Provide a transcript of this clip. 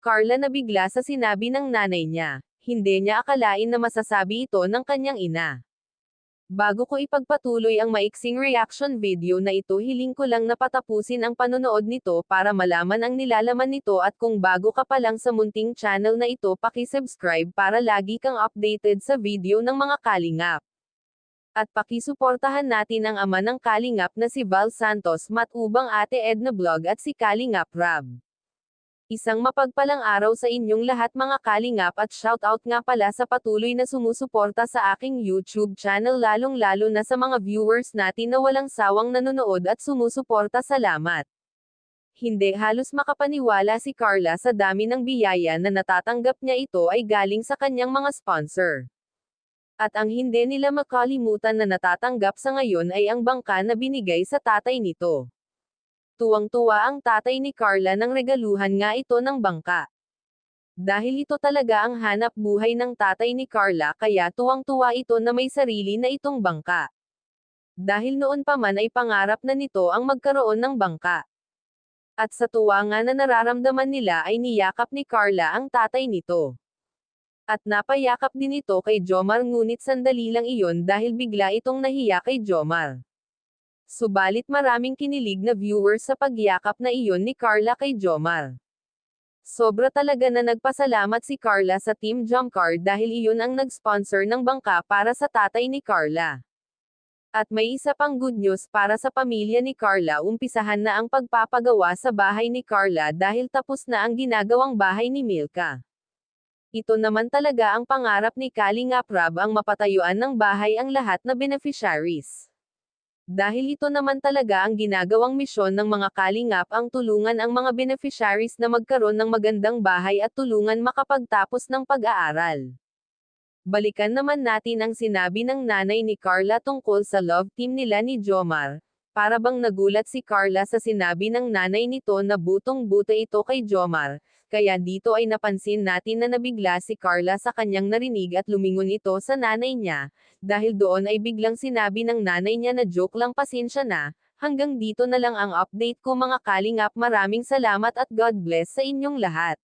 Carla nabigla sa sinabi ng nanay niya. Hindi niya akalain na masasabi ito ng kanyang ina. Bago ko ipagpatuloy ang maiksing reaction video na ito, hiling ko lang na patapusin ang panonood nito para malaman ang nilalaman nito, at kung bago ka pa lang sa munting channel na ito, paki-subscribe para lagi kang updated sa video ng mga kalingap. At pakisuportahan natin ang ama ng kalingap na si Val Santos, matubang Ate Edna Vlog at si Kalingap Rab. Isang mapagpalang araw sa inyong lahat mga kalingap, at shoutout nga pala sa patuloy na sumusuporta sa aking YouTube channel, lalong-lalo na sa mga viewers natin na walang sawang nanonood at sumusuporta. Salamat! Hindi halos makapaniwala si Carla sa dami ng biyaya na natatanggap niya, ito ay galing sa kanyang mga sponsor. At ang hindi nila makalimutan na natatanggap sa ngayon ay ang bangka na binigay sa tatay nito. Tuwang-tuwa ang tatay ni Carla nang regaluhan nga ito ng bangka. Dahil ito talaga ang hanap buhay ng tatay ni Carla, kaya tuwang-tuwa ito na may sarili na itong bangka. Dahil noon pa man ay pangarap na nito ang magkaroon ng bangka. At sa tuwa nga na nararamdaman nila ay niyakap ni Carla ang tatay nito. At napayakap din ito kay Jomar, ngunit sandali lang iyon dahil bigla itong nahiya kay Jomar. Subalit maraming kinilig na viewers sa pagyakap na iyon ni Carla kay Jomar. Sobra talaga na nagpasalamat si Carla sa Team Jomcar dahil iyon ang nag-sponsor ng bangka para sa tatay ni Carla. At may isa pang good news para sa pamilya ni Carla, umpisahan na ang pagpapagawa sa bahay ni Carla dahil tapos na ang ginagawang bahay ni Milka. Ito naman talaga ang pangarap ni Kalingap Rab, ang mapatayuan ng bahay ang lahat na beneficiaries. Dahil ito naman talaga ang ginagawang misyon ng mga kalingap, ang tulungan ang mga beneficiaries na magkaroon ng magandang bahay at tulungan makapagtapos ng pag-aaral. Balikan naman natin ang sinabi ng nanay ni Carla tungkol sa love team nila ni Jomar. Para bang nagulat si Carla sa sinabi ng nanay nito na butong-buto ito kay Jomar, kaya dito ay napansin natin na nabigla si Carla sa kanyang narinig at lumingon ito sa nanay niya, dahil doon ay biglang sinabi ng nanay niya na joke lang, pasensya na. Hanggang dito na lang ang update ko mga kalingap, maraming salamat at God bless sa inyong lahat.